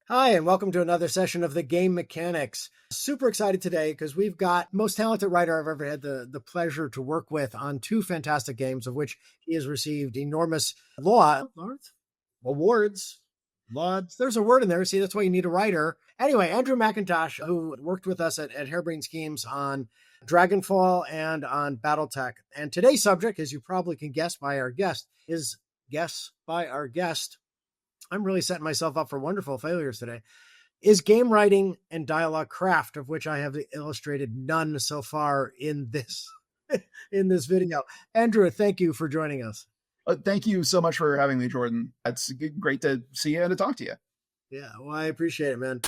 Hi, and welcome to another session of the Game Mechanics. Super excited today because we've got most talented writer I've ever had the pleasure to work with on two fantastic games, of which he has received enormous awards. Lauds. There's a word in there. See, that's why you need a writer. Anyway, Andrew McIntosh, who worked with us at Harebrained Schemes on Dragonfall and on Battletech. And today's subject, as you probably can guess by our guest, I'm really setting myself up for wonderful failures today, is game writing and dialogue craft, of which I have illustrated none so far in this in this video. Andrew, thank you for joining us. Thank you so much for having me, Jordan. It's great to see you and to talk to you. Yeah, well, I appreciate it, man.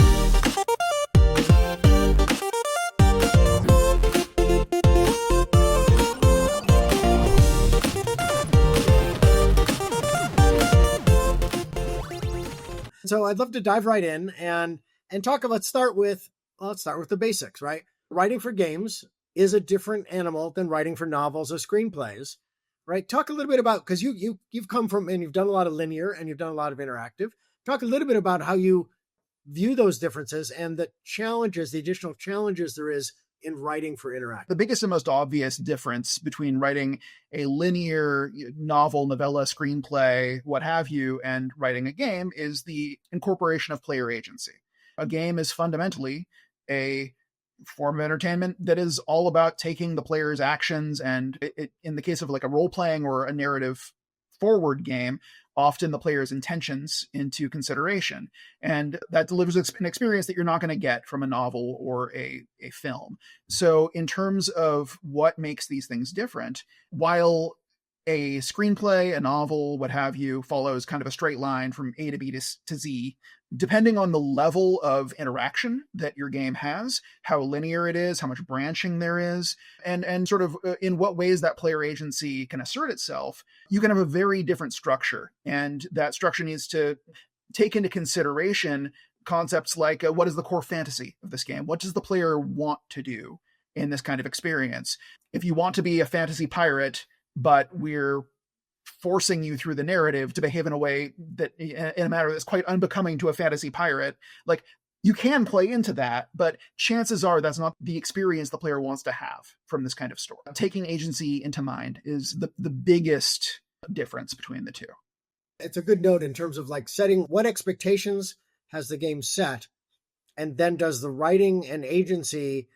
So I'd love to dive right in and talk. Let's start with the basics, right? Writing for games is a different animal than writing for novels or screenplays, right? Talk a little bit about, because you've come from, and you've done a lot of linear and you've done a lot of interactive. Talk a little bit about how you view those differences and the additional challenges there is in writing for interactive. The biggest and most obvious difference between writing a linear novel, novella, screenplay, what have you, and writing a game is the incorporation of player agency. A game is fundamentally a form of entertainment that is all about taking the player's actions and, in the case of like a role-playing or a narrative forward game, often the player's intentions into consideration. And that delivers an experience that you're not going to get from a novel or a film. So in terms of what makes these things different, while a screenplay, a novel, what have you, follows kind of a straight line from A to B to Z, depending on the level of interaction that your game has, how linear it is, how much branching there is, and sort of in what ways that player agency can assert itself, you can have a very different structure. And that structure needs to take into consideration concepts like what is the core fantasy of this game? What does the player want to do in this kind of experience? If you want to be a fantasy pirate, but we're forcing you through the narrative to behave in a way that, in a manner that's quite unbecoming to a fantasy pirate, like, you can play into that, but chances are that's not the experience the player wants to have from this kind of story. Taking agency into mind is the biggest difference between the two. It's a good note in terms of like setting what expectations has the game set, and then does the writing and agency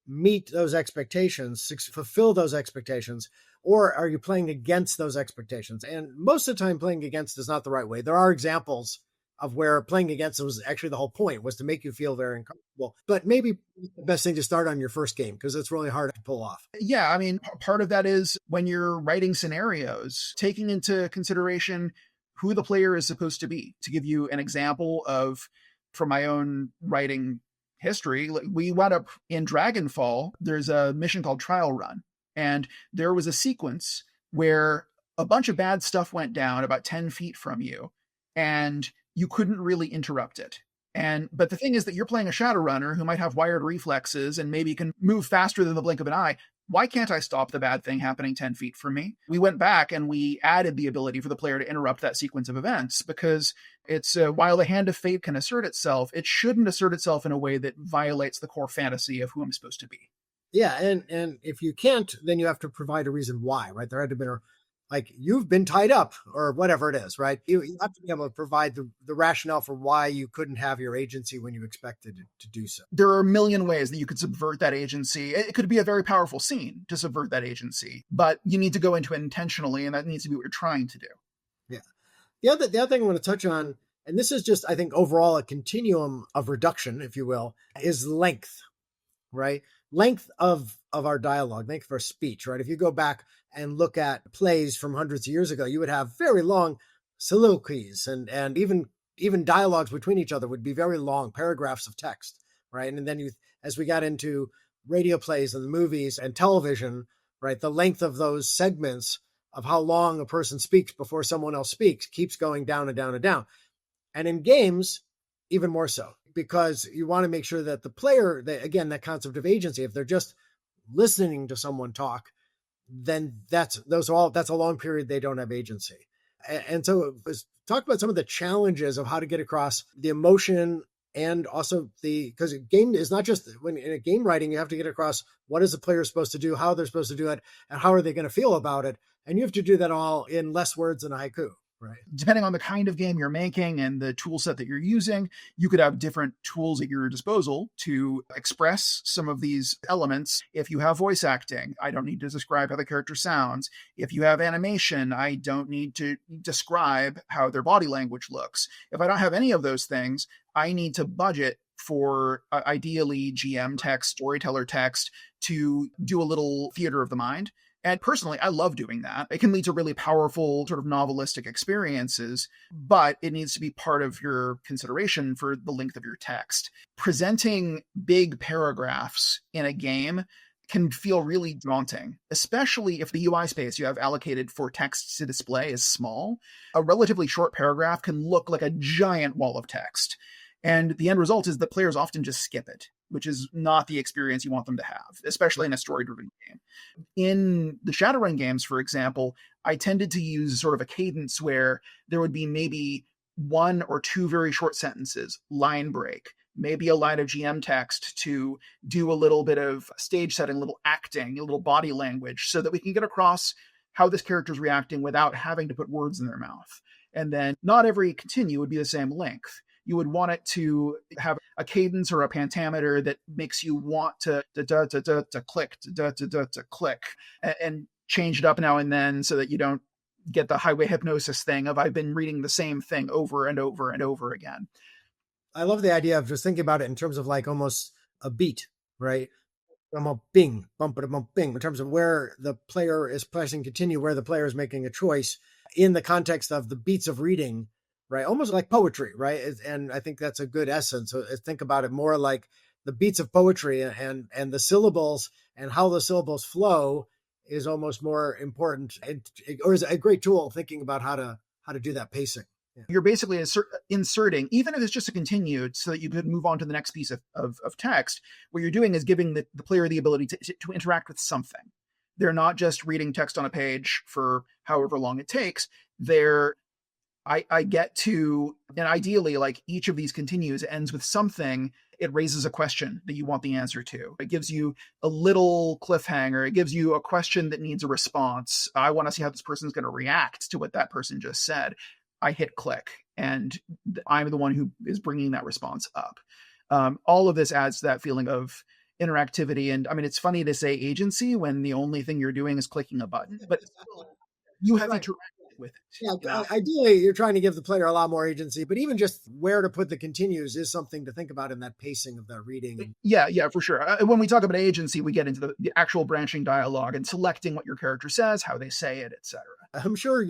meet those expectations, fulfill those expectations, or are you playing against those expectations? And most of the time, playing against is not the right way. There are examples of where playing against was actually the whole point, was to make you feel very uncomfortable. But maybe the best thing to start on your first game, because it's really hard to pull off. Yeah, I mean, part of that is when you're writing scenarios, taking into consideration who the player is supposed to be. To give you an example of, from my own writing history, we wound up in Dragonfall, there's a mission called Trial Run. And there was a sequence where a bunch of bad stuff went down about 10 feet from you, and you couldn't really interrupt it. But the thing is that you're playing a Shadowrunner who might have wired reflexes and maybe can move faster than the blink of an eye. Why can't I stop the bad thing happening 10 feet from me? We went back and we added the ability for the player to interrupt that sequence of events, because it's while the hand of fate can assert itself, it shouldn't assert itself in a way that violates the core fantasy of who I'm supposed to be. Yeah, and if you can't, then you have to provide a reason why, right? There had to be like, you've been tied up or whatever it is, right? You have to be able to provide the rationale for why you couldn't have your agency when you expected to do so. There are a million ways that you could subvert that agency. It could be a very powerful scene to subvert that agency, but you need to go into it intentionally, and that needs to be what you're trying to do. Yeah. The other thing I want to touch on, and this is just, I think, overall a continuum of reduction, if you will, is length, right? Length of our dialogue, length of our speech, right? If you go back and look at plays from hundreds of years ago, you would have very long soliloquies, and even dialogues between each other would be very long paragraphs of text, right? And then as we got into radio plays and movies and television, right, the length of those segments of how long a person speaks before someone else speaks keeps going down and down and down. And in games, even more so, because you want to make sure that the player, that concept of agency, if they're just listening to someone talk, then that's a long period they don't have agency. And so it was talk about some of the challenges of how to get across the emotion and also because a game is not just when in a game writing, you have to get across what is the player supposed to do, how they're supposed to do it, and how are they going to feel about it. And you have to do that all in less words than a haiku. Right. Depending on the kind of game you're making and the tool set that you're using, you could have different tools at your disposal to express some of these elements. If you have voice acting, I don't need to describe how the character sounds. If you have animation, I don't need to describe how their body language looks. If I don't have any of those things, I need to budget for ideally GM text, storyteller text to do a little theater of the mind. And personally, I love doing that. It can lead to really powerful sort of novelistic experiences, but it needs to be part of your consideration for the length of your text. Presenting big paragraphs in a game can feel really daunting, especially if the UI space you have allocated for text to display is small. A relatively short paragraph can look like a giant wall of text. And the end result is that players often just skip it, which is not the experience you want them to have, especially in a story-driven game. In the Shadowrun games, for example, I tended to use sort of a cadence where there would be maybe one or two very short sentences, line break, maybe a line of GM text to do a little bit of stage setting, a little acting, a little body language, so that we can get across how this character is reacting without having to put words in their mouth. And then not every continue would be the same length. You would want it to have a cadence or a pentameter that makes you want to click, to click, and change it up now and then so that you don't get the highway hypnosis thing of I've been reading the same thing over and over and over again. I love the idea of just thinking about it in terms of like almost a beat, right? A bing, bump, bump, bing, in terms of where the player is pressing continue, where the player is making a choice in the context of the beats of reading, right? Almost like poetry, right? And I think that's a good essence. So think about it more like the beats of poetry and the syllables and how the syllables flow is almost more important, or is a great tool thinking about how to do that pacing. Yeah. You're basically inserting, even if it's just a continued, so that you could move on to the next piece of text. What you're doing is giving the player the ability to interact with something. They're not just reading text on a page for however long it takes. I get to, and ideally, like each of these continues ends with something. It raises a question that you want the answer to. It gives you a little cliffhanger. It gives you a question that needs a response. I want to see how this person's going to react to what that person just said. I hit click, and I'm the one who is bringing that response up. All of this adds to that feeling of interactivity. And I mean, it's funny to say agency when the only thing you're doing is clicking a button, but you have interacted with it. Yeah, ideally, you're trying to give the player a lot more agency, but even just where to put the continues is something to think about in that pacing of that reading. Yeah, for sure. When we talk about agency, we get into the actual branching dialogue and selecting what your character says, how they say it, etc. I'm sure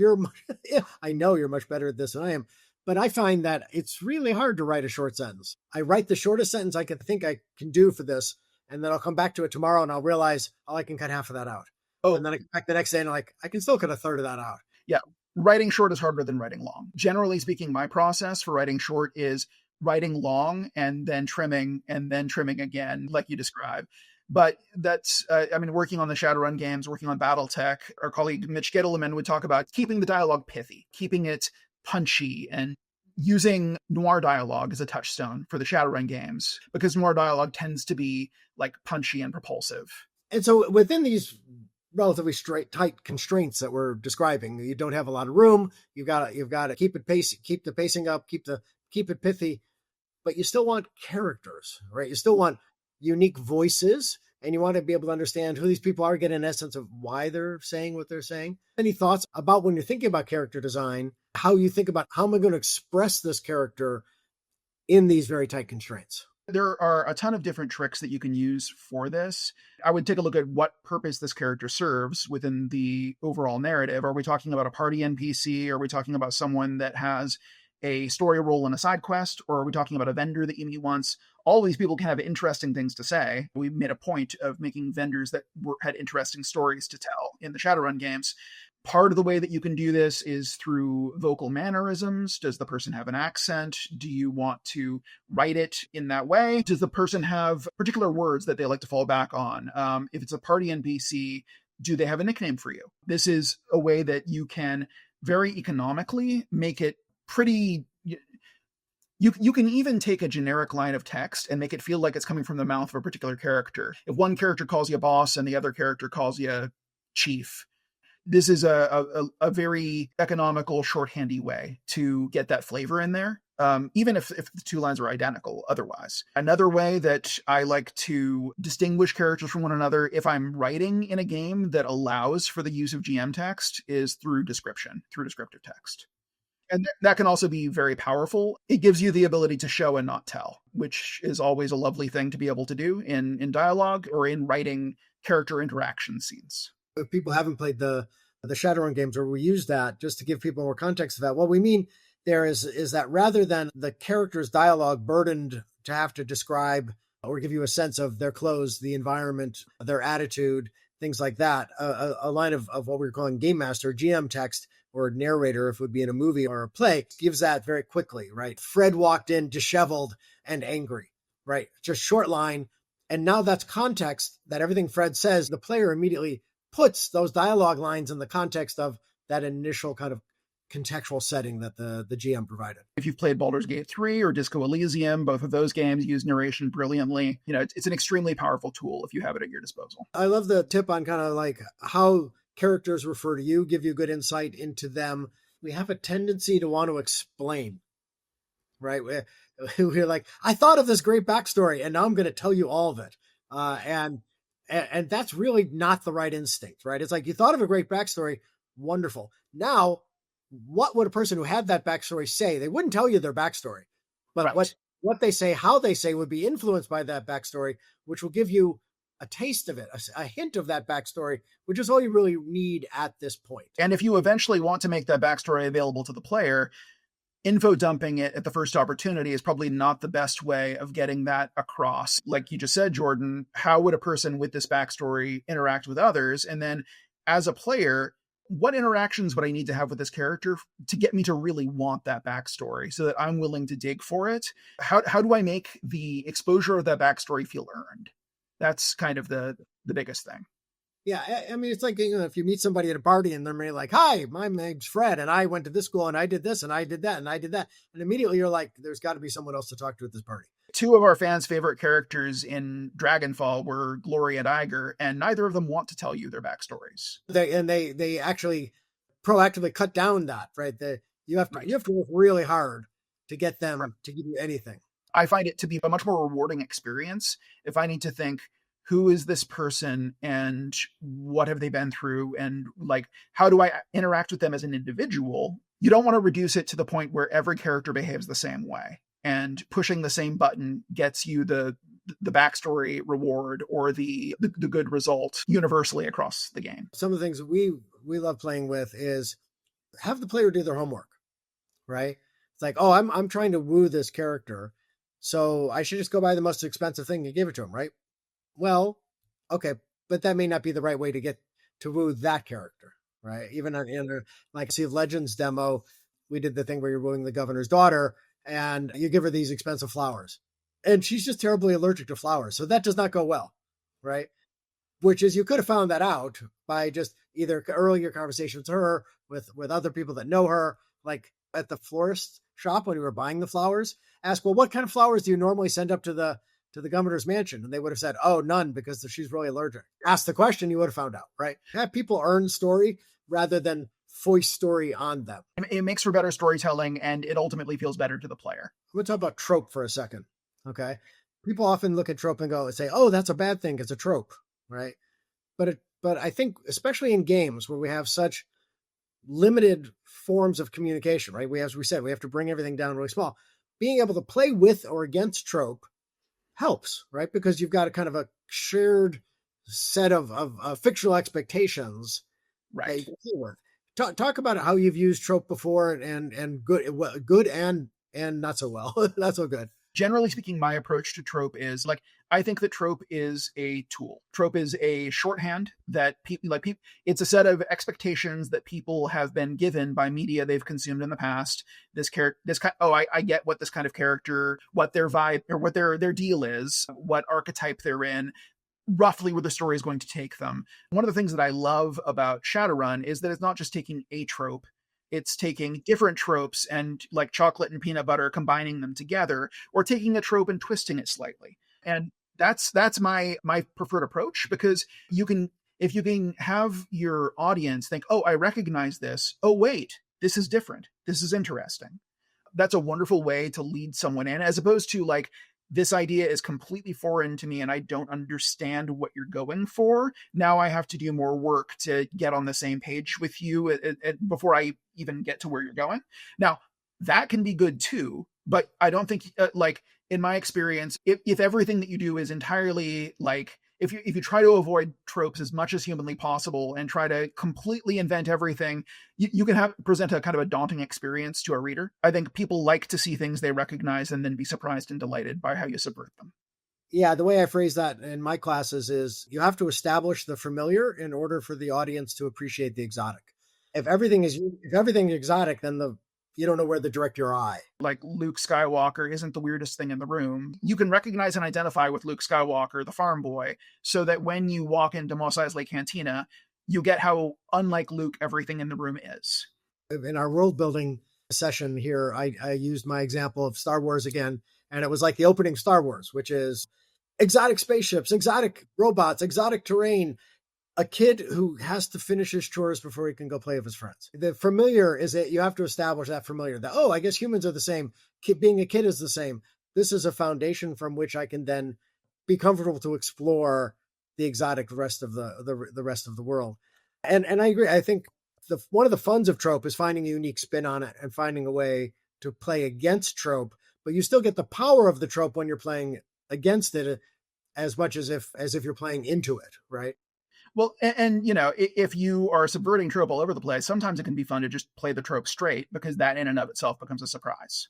I know you're much better at this than I am, but I find that it's really hard to write a short sentence. I write the shortest sentence I can think I can do for this, and then I'll come back to it tomorrow and I'll realize, I can cut half of that out. Oh, and then I come back the next day and I can still cut a third of that out. Yeah. Writing short is harder than writing long. Generally speaking, my process for writing short is writing long and then trimming again, like you described. But that's, working on the Shadowrun games, working on Battletech, our colleague Mitch Gittleman would talk about keeping the dialogue pithy, keeping it punchy, and using noir dialogue as a touchstone for the Shadowrun games, because noir dialogue tends to be like punchy and propulsive. And so within these relatively tight constraints that we're describing, you don't have a lot of room. You've got to keep the pacing up, keep it pithy, but you still want characters, right? You still want unique voices, and you want to be able to understand who these people are, get an essence of why they're saying what they're saying. Any thoughts about when you're thinking about character design, how you think about how am I going to express this character in these very tight constraints? There are a ton of different tricks that you can use for this. I would take a look at what purpose this character serves within the overall narrative. Are we talking about a party NPC? Are we talking about someone that has a story role in a side quest? Or are we talking about a vendor that you meet once? All of these people can have interesting things to say. We made a point of making vendors that had interesting stories to tell in the Shadowrun games. Part of the way that you can do this is through vocal mannerisms. Does the person have an accent? Do you want to write it in that way? Does the person have particular words that they like to fall back on? If it's a party NPC, do they have a nickname for you? This is a way that you can very economically make it pretty. You can even take a generic line of text and make it feel like it's coming from the mouth of a particular character. If one character calls you boss and the other character calls you chief, this is a very economical, shorthandy way to get that flavor in there, even if the two lines are identical otherwise. Another way that I like to distinguish characters from one another, if I'm writing in a game that allows for the use of GM text, is through description, through descriptive text. And that can also be very powerful. It gives you the ability to show and not tell, which is always a lovely thing to be able to do in dialogue or in writing character interaction scenes. If people haven't played the Shadowrun games where we use that, just to give people more context of that, what we mean there is that rather than the character's dialogue burdened to have to describe or give you a sense of their clothes, the environment, their attitude, things like that, a line of what we're calling game master, GM text, or narrator, if it would be in a movie or a play, gives that very quickly, right? Fred walked in disheveled and angry, right? Just short line. And now that's context that everything Fred says, the player immediately puts those dialogue lines in the context of that initial kind of contextual setting that the GM provided. If you've played Baldur's Gate 3 or Disco Elysium, both of those games use narration brilliantly. It's an extremely powerful tool if you have it at your disposal. I love the tip on kind of like how characters refer to you, give you good insight into them. We have a tendency to want to explain, right? We're like, I thought of this great backstory and now I'm going to tell you all of it. And that's really not the right instinct, right? It's like, you thought of a great backstory. Wonderful. Now, what would a person who had that backstory say? They wouldn't tell you their backstory, but right. what they say, how they say would be influenced by that backstory, which will give you a taste of it, a hint of that backstory, which is all you really need at this point. And if you eventually want to make that backstory available to the player, info dumping it at the first opportunity is probably not the best way of getting that across. Like you just said, Jordan, how would a person with this backstory interact with others? And then as a player, what interactions would I need to have with this character to get me to really want that backstory so that I'm willing to dig for it? How do I make the exposure of that backstory feel earned? That's kind of the biggest thing. Yeah, I mean, it's like, if you meet somebody at a party and they're like, hi, my name's Fred, and I went to this school, and I did this, and I did that, and I did that. And immediately you're like, there's got to be someone else to talk to at this party. Two of our fans' favorite characters in Dragonfall were Glory and Iger, and neither of them want to tell you their backstories. They actually proactively cut down that, right? You have to work really hard to get them to give you anything. I find it to be a much more rewarding experience if I need to think, who is this person and what have they been through? And like, how do I interact with them as an individual? You don't want to reduce it to the point where every character behaves the same way and pushing the same button gets you the backstory reward or the good result universally across the game. Some of the things we love playing with is have the player do their homework, right? It's like, oh, I'm trying to woo this character, so I should just go buy the most expensive thing and give it to him, right? Well, okay, but that may not be the right way to get to woo that character, right? Even in like Sea of Legends demo, we did the thing where you're wooing the governor's daughter and you give her these expensive flowers and she's just terribly allergic to flowers. So that does not go well, right? Which is, you could have found that out by just either earlier conversations with her, with other people that know her, like at the florist shop when we were buying the flowers, ask, well, what kind of flowers do you normally send up to the governor's mansion? And they would have said, oh, none, because she's really allergic. Ask the question, you would have found out, right? Have people earn story rather than foist story on them. It makes for better storytelling, and it ultimately feels better to the player. I'm going to talk about trope for a second, okay? People often look at trope and go and say, oh, that's a bad thing, it's a trope, right? But I think, especially in games where we have such limited forms of communication, right? As we said, we have to bring everything down really small. Being able to play with or against trope helps, right? Because you've got a kind of a shared set of fictional expectations, right? That you can deal with. Talk about how you've used trope before and good and not so well, not so good. Generally speaking, my approach to trope is like, I think that trope is a tool. Trope is a shorthand that it's a set of expectations that people have been given by media they've consumed in the past. I get what this kind of character, what their vibe or what their deal is, what archetype they're in, roughly where the story is going to take them. One of the things that I love about Shadowrun is that it's not just taking a trope. It's taking different tropes and like chocolate and peanut butter, combining them together, or taking a trope and twisting it slightly. And that's my preferred approach, because you can, if you can have your audience think, oh, I recognize this. Oh, wait, this is different. This is interesting. That's a wonderful way to lead someone in, as opposed to like, this idea is completely foreign to me and I don't understand what you're going for. Now I have to do more work to get on the same page with you before I even get to where you're going. Now, that can be good too, but I don't think, like, in my experience, if everything that you do is entirely like, if you try to avoid tropes as much as humanly possible and try to completely invent everything, you can present a kind of a daunting experience to a reader. I think people like to see things they recognize and then be surprised and delighted by how you subvert them. Yeah, the way I phrase that in my classes is you have to establish the familiar in order for the audience to appreciate the exotic. If everything is exotic, then you don't know where to direct your eye. Like Luke Skywalker isn't the weirdest thing in the room. You can recognize and identify with Luke Skywalker, the farm boy, so that when you walk into Mos Eisley Cantina, you get how unlike Luke everything in the room is. In our world building session here, I used my example of Star Wars again, and it was like the opening Star Wars, which is exotic spaceships, exotic robots, exotic terrain, a kid who has to finish his chores before he can go play with his friends. The familiar is that you have to establish that familiar, that, oh, I guess humans are the same. Being a kid is the same. This is a foundation from which I can then be comfortable to explore the exotic rest of the rest of the world. And I agree. I think one of the funs of trope is finding a unique spin on it and finding a way to play against trope, but you still get the power of the trope when you're playing against it as much as if you're playing into it, right? Well, and you know, if you are subverting trope all over the place, sometimes it can be fun to just play the trope straight, because that in and of itself becomes a surprise.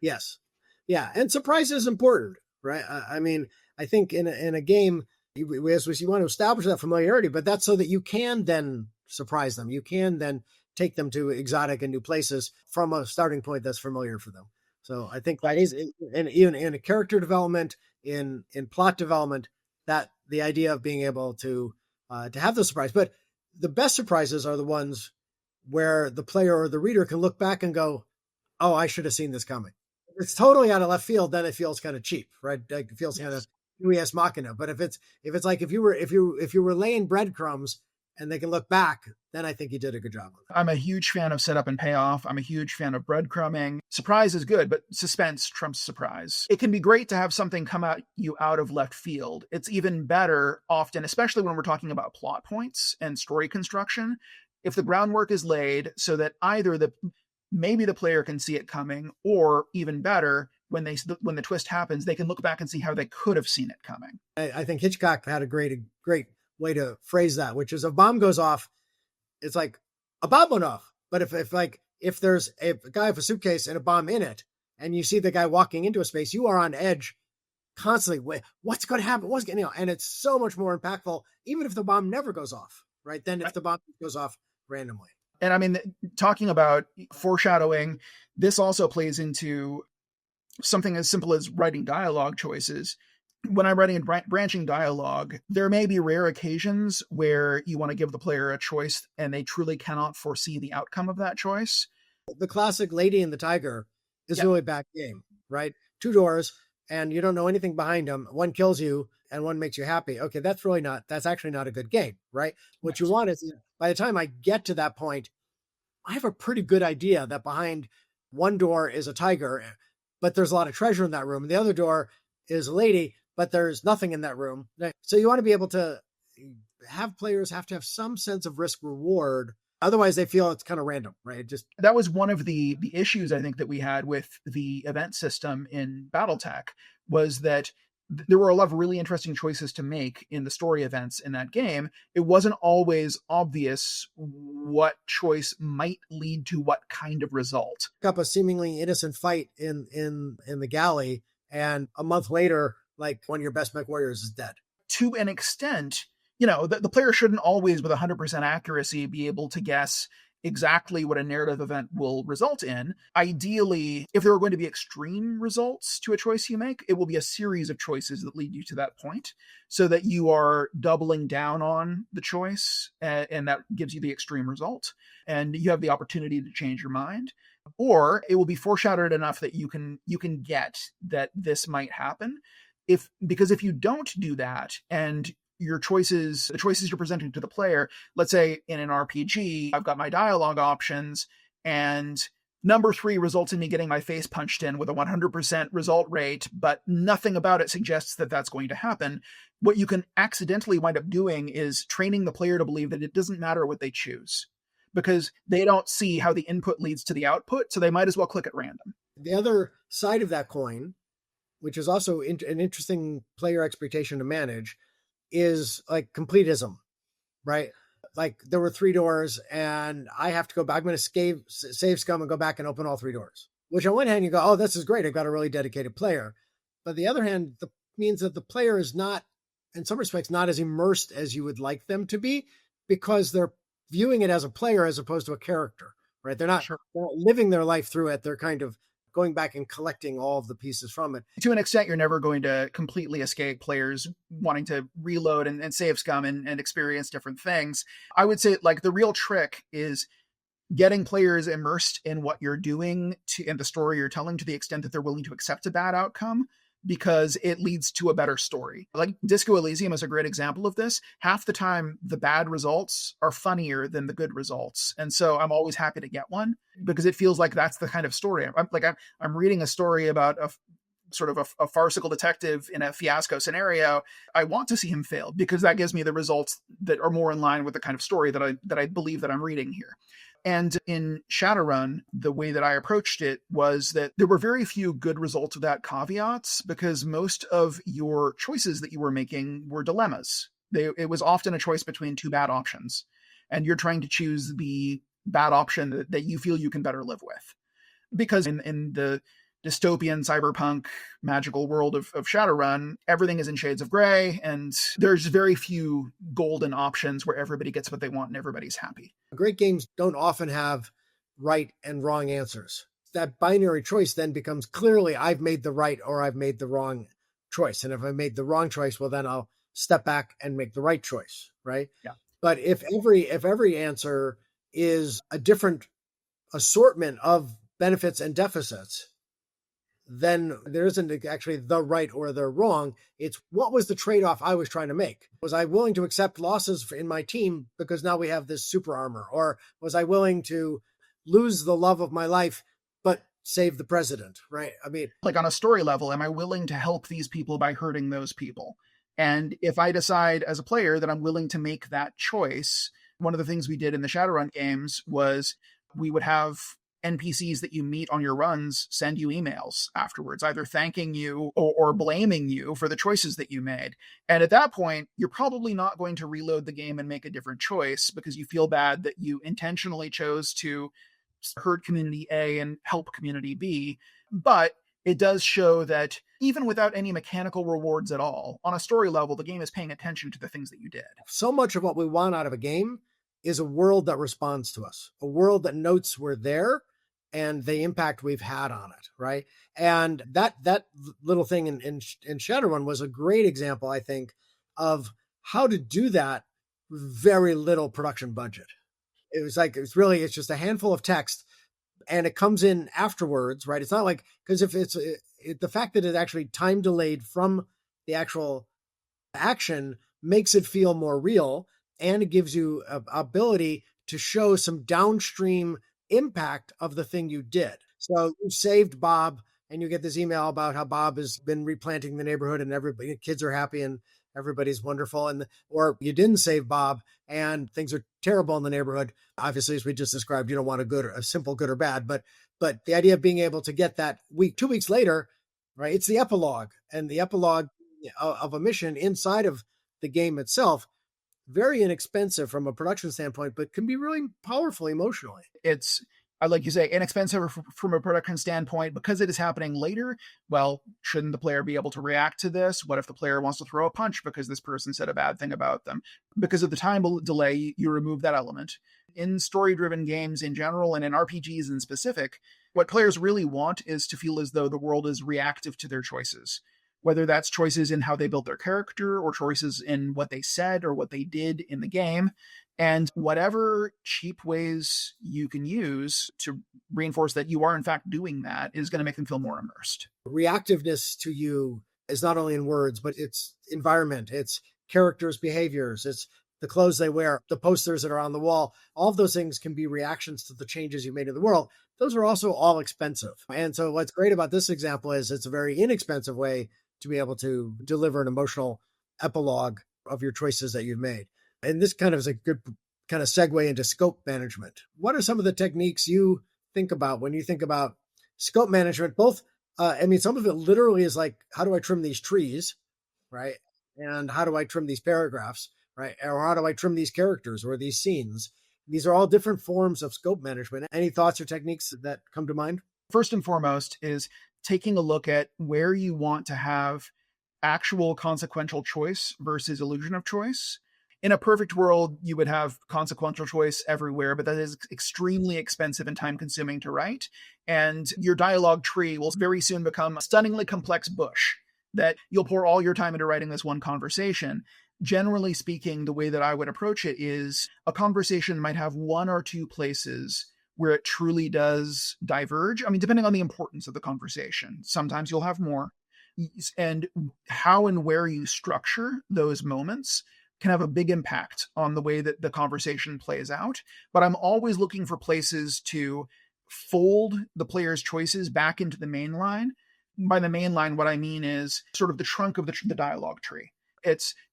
Yes. Yeah. And surprise is important, right? I mean, I think in a game, you want to establish that familiarity, but that's so that you can then surprise them. You can then take them to exotic and new places from a starting point that's familiar for them. So I think that is, even in a character development, in plot development, that the idea of being able to have the surprise. But the best surprises are the ones where the player or the reader can look back and go, oh, I should have seen this coming. If it's totally out of left field, then it feels kind of cheap, right? Like it feels kind of Deus Machina. But if it's like if you were laying breadcrumbs and they can look back, then I think you did a good job. I'm a huge fan of setup and payoff. I'm a huge fan of breadcrumbing. Surprise is good, but suspense trumps surprise. It can be great to have something come at you out of left field. It's even better often, especially when we're talking about plot points and story construction, if the groundwork is laid so that either maybe the player can see it coming, or even better, when the twist happens, they can look back and see how they could have seen it coming. I think Hitchcock had a great way to phrase that, which is a bomb goes off, it's like a bomb went off. But if there's a guy with a suitcase and a bomb in it, and you see the guy walking into a space, you are on edge constantly. Wait, what's going to happen? And it's so much more impactful, even if the bomb never goes off, right? Then if the bomb goes off randomly. And I mean, talking about foreshadowing, this also plays into something as simple as writing dialogue choices. When I'm writing a branching dialogue, there may be rare occasions where you want to give the player a choice and they truly cannot foresee the outcome of that choice. The classic Lady and the Tiger is really a bad game, right? 2 doors and you don't know anything behind them. One kills you and one makes you happy. Okay, that's actually not a good game, right? What you want is, by the time I get to that point, I have a pretty good idea that behind one door is a tiger, but there's a lot of treasure in that room. And the other door is a lady, but there's nothing in that room. So you want to be able to have players have to have some sense of risk reward. Otherwise they feel it's kind of random, right? That was one of the issues I think that we had with the event system in BattleTech, was that there were a lot of really interesting choices to make in the story events in that game. It wasn't always obvious what choice might lead to what kind of result. Up a seemingly innocent fight in the galley, and a month later, like one of your best mech warriors is dead. To an extent, you know, the player shouldn't always with 100% accuracy be able to guess exactly what a narrative event will result in. Ideally, if there are going to be extreme results to a choice you make, it will be a series of choices that lead you to that point, so that you are doubling down on the choice, and that gives you the extreme result, and you have the opportunity to change your mind. Or it will be foreshadowed enough that you can get that this might happen. Because if you don't do that, and the choices you're presenting to the player, let's say in an RPG, I've got my dialogue options, and number 3 results in me getting my face punched in with a 100% result rate, but nothing about it suggests that that's going to happen. What you can accidentally wind up doing is training the player to believe that it doesn't matter what they choose, because they don't see how the input leads to the output, so they might as well click at random. The other side of that coin, which is also an interesting player expectation to manage, is like completism, right? Like there were 3 doors and I have to go back. I'm going to save scum and go back and open all 3 doors, which on one hand you go, oh, this is great. I've got a really dedicated player. But on the other hand, means that the player is not, in some respects, not as immersed as you would like them to be, because they're viewing it as a player as opposed to a character, right? They're not living their life through it. They're kind of going back and collecting all of the pieces from it. To an extent, you're never going to completely escape players wanting to reload and save scum and experience different things. I would say, like, the real trick is getting players immersed in what you're doing and the story you're telling, to the extent that they're willing to accept a bad outcome, because it leads to a better story. Like Disco Elysium is a great example of this. Half the time, the bad results are funnier than the good results. And so I'm always happy to get one, because it feels like that's the kind of story. I'm reading a story about a farcical detective in a fiasco scenario. I want to see him fail, because that gives me the results that are more in line with the kind of story that I believe that I'm reading here. And in Shadowrun, the way that I approached it was that there were very few good results without caveats, because most of your choices that you were making were dilemmas. It was often a choice between 2 bad options, and you're trying to choose the bad option that you feel you can better live with. Because in the dystopian cyberpunk magical world of Shadowrun, everything is in shades of gray, and there's very few golden options where everybody gets what they want and everybody's happy. Great games don't often have right and wrong answers. That binary choice then becomes clearly I've made the right or I've made the wrong choice. And if I made the wrong choice, well, then I'll step back and make the right choice, right? Yeah. But if every answer is a different assortment of benefits and deficits, then there isn't actually the right or the wrong. It's what was the trade-off I was trying to make? Was I willing to accept losses in my team because now we have this super armor? Or was I willing to lose the love of my life but save the president, right? I mean, like on a story level, am I willing to help these people by hurting those people? And if I decide as a player that I'm willing to make that choice, one of the things we did in the Shadowrun games was we would have NPCs that you meet on your runs send you emails afterwards, either thanking you or blaming you for the choices that you made. And at that point, you're probably not going to reload the game and make a different choice, because you feel bad that you intentionally chose to hurt community A and help community B. But it does show that even without any mechanical rewards at all, on a story level, the game is paying attention to the things that you did. So much of what we want out of a game is a world that responds to us, a world that notes we're there and the impact we've had on it, right? And that little thing in Shadowrun was a great example, I think, of how to do that with very little production budget. It's just a handful of text, and it comes in afterwards, right? It's not like, because if the fact that it actually time delayed from the actual action makes it feel more real, and it gives you a ability to show some downstream impact of the thing you did. So you saved Bob, and you get this email about how Bob has been replanting the neighborhood and everybody, kids are happy and everybody's wonderful. Or you didn't save Bob and things are terrible in the neighborhood. Obviously, as we just described, you don't want a simple good or bad, but the idea of being able to get that 2 weeks later, right? It's the epilogue, and the epilogue of a mission inside of the game itself, very inexpensive from a production standpoint, but can be really powerful emotionally. It's, like you say, inexpensive from a production standpoint because it is happening later. Well, shouldn't the player be able to react to this? What if the player wants to throw a punch because this person said a bad thing about them? Because of the time delay, you remove that element. In story-driven games in general and in RPGs in specific, what players really want is to feel as though the world is reactive to their choices, whether that's choices in how they built their character or choices in what they said or what they did in the game. And whatever cheap ways you can use to reinforce that you are in fact doing that is going to make them feel more immersed. Reactiveness to you is not only in words, but it's environment, it's characters' behaviors, it's the clothes they wear, the posters that are on the wall. All of those things can be reactions to the changes you made in the world. Those are also all expensive. And so what's great about this example is it's a very inexpensive way to be able to deliver an emotional epilogue of your choices that you've made. And this kind of is a good kind of segue into scope management. What are some of the techniques you think about when you think about scope management? Both, some of it literally is like, how do I trim these trees, right? And how do I trim these paragraphs, right? Or how do I trim these characters or these scenes? These are all different forms of scope management. Any thoughts or techniques that come to mind? First and foremost is taking a look at where you want to have actual consequential choice versus illusion of choice. In a perfect world, you would have consequential choice everywhere, but that is extremely expensive and time consuming to write. And your dialogue tree will very soon become a stunningly complex bush that you'll pour all your time into writing this one conversation. Generally speaking, the way that I would approach it is a conversation might have one or two places where it truly does diverge. I mean, depending on the importance of the conversation, sometimes you'll have more. And how and where you structure those moments can have a big impact on the way that the conversation plays out. But I'm always looking for places to fold the player's choices back into the main line. By the main line, what I mean is sort of the trunk of the dialogue tree.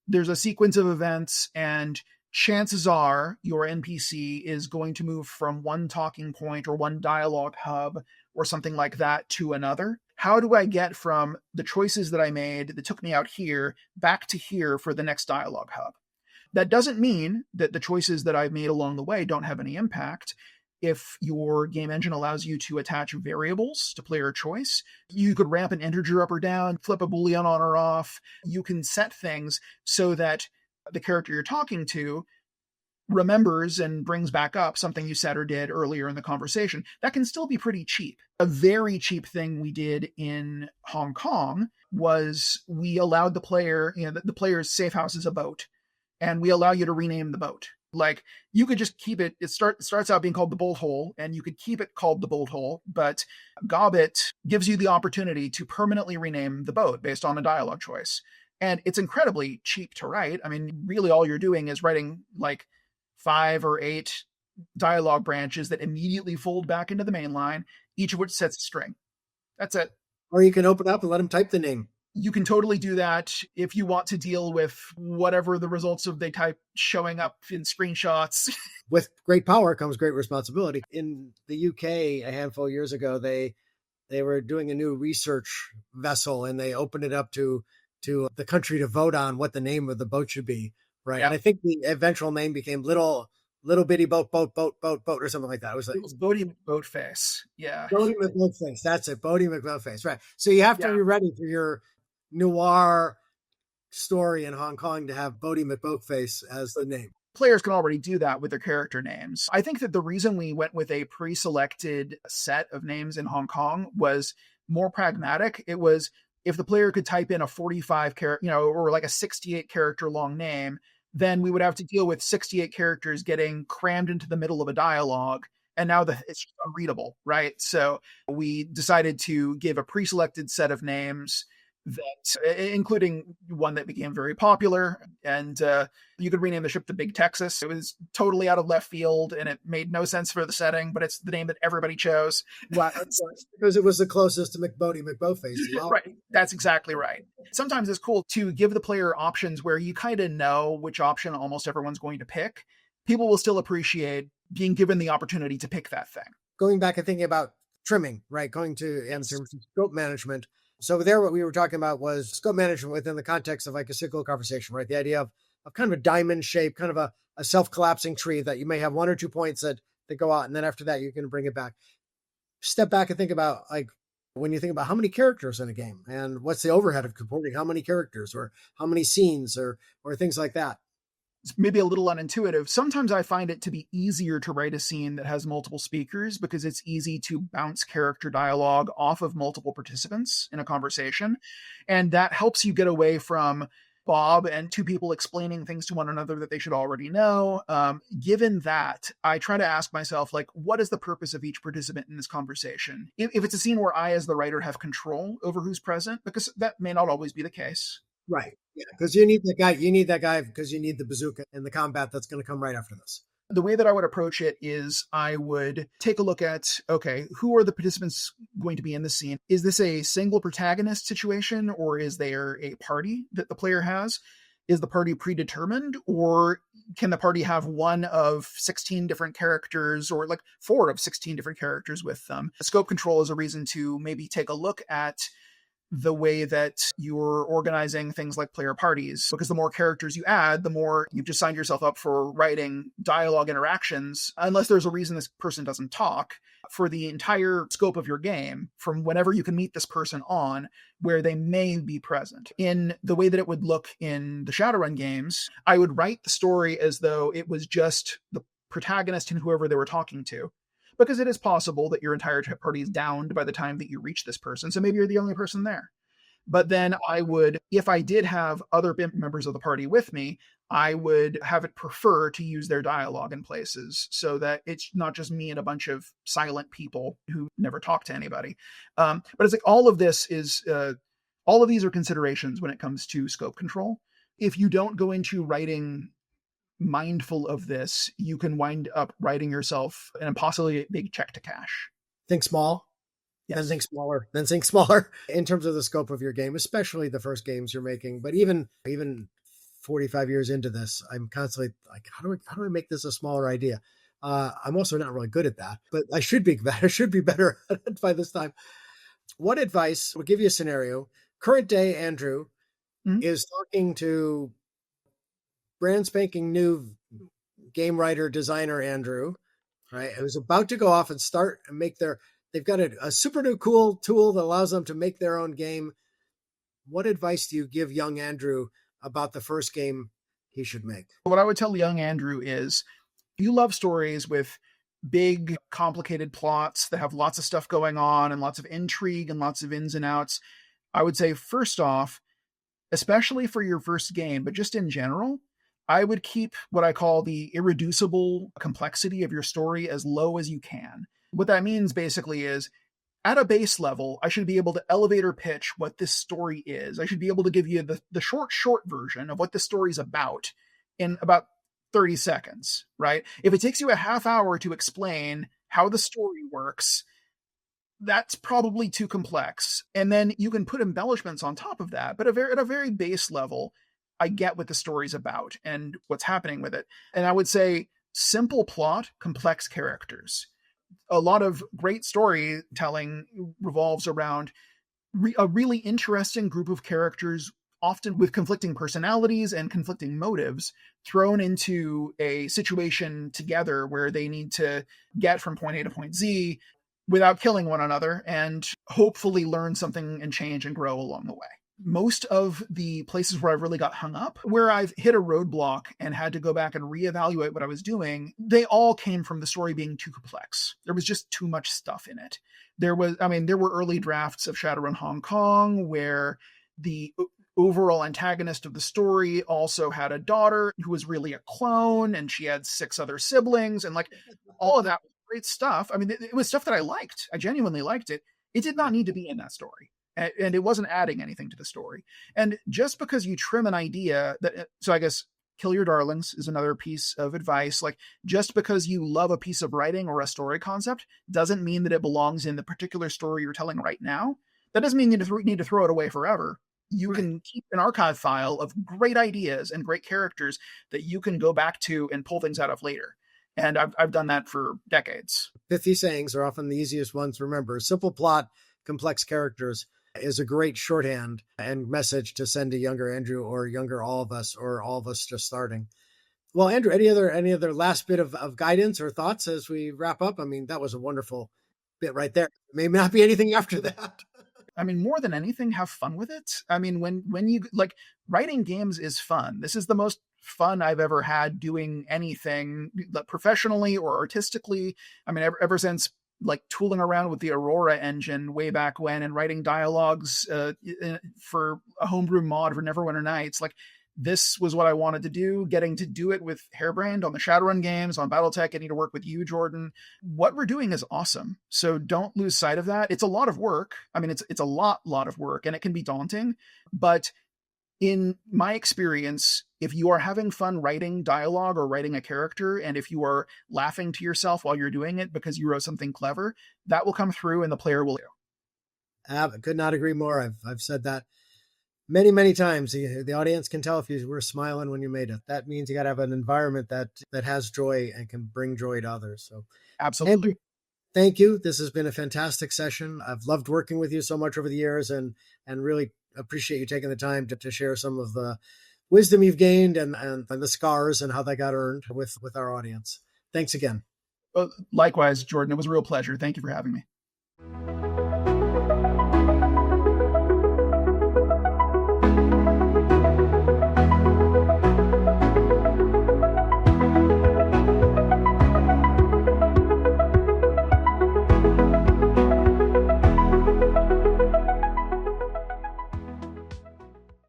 There's a sequence of events, and chances are your NPC is going to move from one talking point or one dialogue hub or something like that to another. How do I get from the choices that I made that took me out here back to here for the next dialogue hub? That doesn't mean that the choices that I've made along the way don't have any impact. If your game engine allows you to attach variables to player choice, you could ramp an integer up or down, flip a Boolean on or off. You can set things so that the character you're talking to remembers and brings back up something you said or did earlier in the conversation. That can still be pretty cheap. A very cheap thing we did in Hong Kong was we allowed the player, the player's safe house is a boat, and we allow you to rename the boat. Like, you could just keep it, starts out being called the Bolt Hole, and you could keep it called the Bolt Hole, but Gobbit gives you the opportunity to permanently rename the boat based on a dialogue choice. And it's incredibly cheap to write. I mean, really all you're doing is writing like 5 or 8 dialogue branches that immediately fold back into the main line, each of which sets a string. That's it. Or you can open up and let them type the name. You can totally do that if you want to deal with whatever the results of they type showing up in screenshots. With great power comes great responsibility. In the UK, a handful of years ago, they were doing a new research vessel, and they opened it up to the country to vote on what the name of the boat should be. Right. Yeah. And I think the eventual name became little bitty boat or something like that. It was Bodie Boatface. Yeah. Bodie McBoatface. That's it. Bodie McBoatface. Right. So you have to be ready for your noir story in Hong Kong to have Bodie McBoatface as the name. Players can already do that with their character names. I think that the reason we went with a pre-selected set of names in Hong Kong was more pragmatic. It was if the player could type in a 45 character, or like a 68 character long name, then we would have to deal with 68 characters getting crammed into the middle of a dialogue. And now it's unreadable, right? So we decided to give a pre-selected set of names that, including one that became very popular, and you could rename the ship the Big Texas. It was totally out of left field, and it made no sense for the setting, but it's the name that everybody chose. Right, because it was the closest to McBodie McBoatface. Right, that's exactly right. Sometimes it's cool to give the player options where you kind of know which option almost everyone's going to pick. People will still appreciate being given the opportunity to pick that thing. Going back and thinking about trimming, right? Going to in terms of scope management. So there, what we were talking about was scope management within the context of like a cyclical conversation, right? The idea of kind of a diamond shape, kind of a self-collapsing tree that you may have 1 or 2 points that go out. And then after that, you can bring it back. Step back and think about like when you think about how many characters in a game and what's the overhead of supporting how many characters or how many scenes or things like that. maybe a little unintuitive. Sometimes I find it to be easier to write a scene that has multiple speakers because it's easy to bounce character dialogue off of multiple participants in a conversation. And that helps you get away from Bob and two people explaining things to one another that they should already know. Given that, I try to ask myself, like, what is the purpose of each participant in this conversation? If it's a scene where I, as the writer, have control over who's present, because that may not always be the case. Right. Yeah. Because you need that guy. You need that guy because you need the bazooka in the combat that's going to come right after this. The way that I would approach it is I would take a look at, okay, who are the participants going to be in the scene? Is this a single protagonist situation, or is there a party that the player has? Is the party predetermined, or can the party have one of 16 different characters, or like 4 of 16 different characters with them? Scope control is a reason to maybe take a look at the way that you're organizing things like player parties, because the more characters you add, the more you've just signed yourself up for writing dialogue interactions, unless there's a reason this person doesn't talk, for the entire scope of your game, from whenever you can meet this person on, where they may be present. In the way that it would look in the Shadowrun games, I would write the story as though it was just the protagonist and whoever they were talking to, because it is possible that your entire party is downed by the time that you reach this person. So maybe you're the only person there. But then I would, if I did have other members of the party with me, I would have it prefer to use their dialogue in places so that it's not just me and a bunch of silent people who never talk to anybody. But it's like all of this is, all of these are considerations when it comes to scope control. If you don't go into writing mindful of this, you can wind up writing yourself an impossibly big check to cash. Think small, yes. Then think smaller in terms of the scope of your game, especially the first games you're making. But even 45 years into this, I'm constantly like, how do I make this a smaller idea? I'm also not really good at that, but I should be better. At it by this time. What advice would give you a scenario? Current day Andrew is talking to brand spanking new game writer designer Andrew, right? Who's about to go off and start and make they've got a super new cool tool that allows them to make their own game. What advice do you give young Andrew about the first game he should make? What I would tell young Andrew is, you love stories with big, complicated plots that have lots of stuff going on and lots of intrigue and lots of ins and outs. I would say, first off, especially for your first game, but just in general, I would keep what I call the irreducible complexity of your story as low as you can. What that means basically is, at a base level, I should be able to elevator pitch what this story is. I should be able to give you the short version of what this story is about in about 30 seconds, right? If it takes you a half hour to explain how the story works, that's probably too complex. And then you can put embellishments on top of that. But at a very base level, I get what the story's about and what's happening with it. And I would say simple plot, complex characters. A lot of great storytelling revolves around a really interesting group of characters, often with conflicting personalities and conflicting motives, thrown into a situation together where they need to get from point A to point Z without killing one another, and hopefully learn something and change and grow along the way. Most of the places where I've really got hung up, where I've hit a roadblock and had to go back and reevaluate what I was doing, they all came from the story being too complex. There was just too much stuff in it. There were early drafts of Shadowrun Hong Kong where the overall antagonist of the story also had a daughter who was really a clone, and she had 6 other siblings, and like all of that was great stuff. I mean, it was stuff that I liked. I genuinely liked it. It did not need to be in that story. And it wasn't adding anything to the story. And just because you trim an idea so I guess kill your darlings is another piece of advice. Like, just because you love a piece of writing or a story concept doesn't mean that it belongs in the particular story you're telling right now. That doesn't mean you need to throw it away forever. You can keep an archive file of great ideas and great characters that you can go back to and pull things out of later. And I've done that for decades. Pithy sayings are often the easiest ones to remember. Simple plot, complex characters is a great shorthand and message to send to younger Andrew or younger all of us, or all of us just starting. Well, Andrew, any other last bit of guidance or thoughts as we wrap up? I mean, that was a wonderful bit right there. May not be anything after that. I mean, more than anything, have fun with it. I mean, when you like, writing games is fun. This is the most fun I've ever had doing anything professionally or artistically. I mean, ever since like tooling around with the Aurora engine way back when and writing dialogues for a homebrew mod for Neverwinter Nights, like this was what I wanted to do. Getting to do it with Hairbrand on the Shadowrun games, on BattleTech, getting to work with you, Jordan. What we're doing is awesome. So don't lose sight of that. It's a lot of work. I mean, it's a lot of work, and it can be daunting. But in my experience, if you are having fun writing dialogue or writing a character, and if you are laughing to yourself while you're doing it because you wrote something clever, that will come through and the player will. I could not agree more. I've said that many times. The audience can tell if you were smiling when you made it. That means you got to have an environment that has joy and can bring joy to others. So absolutely. Andrew, thank you. This has been a fantastic session. I've loved working with you so much over the years, and really appreciate you taking the time to share some of the wisdom you've gained and the scars and how they got earned with our audience. Thanks again. Likewise, Jordan, it was a real pleasure. Thank you for having me.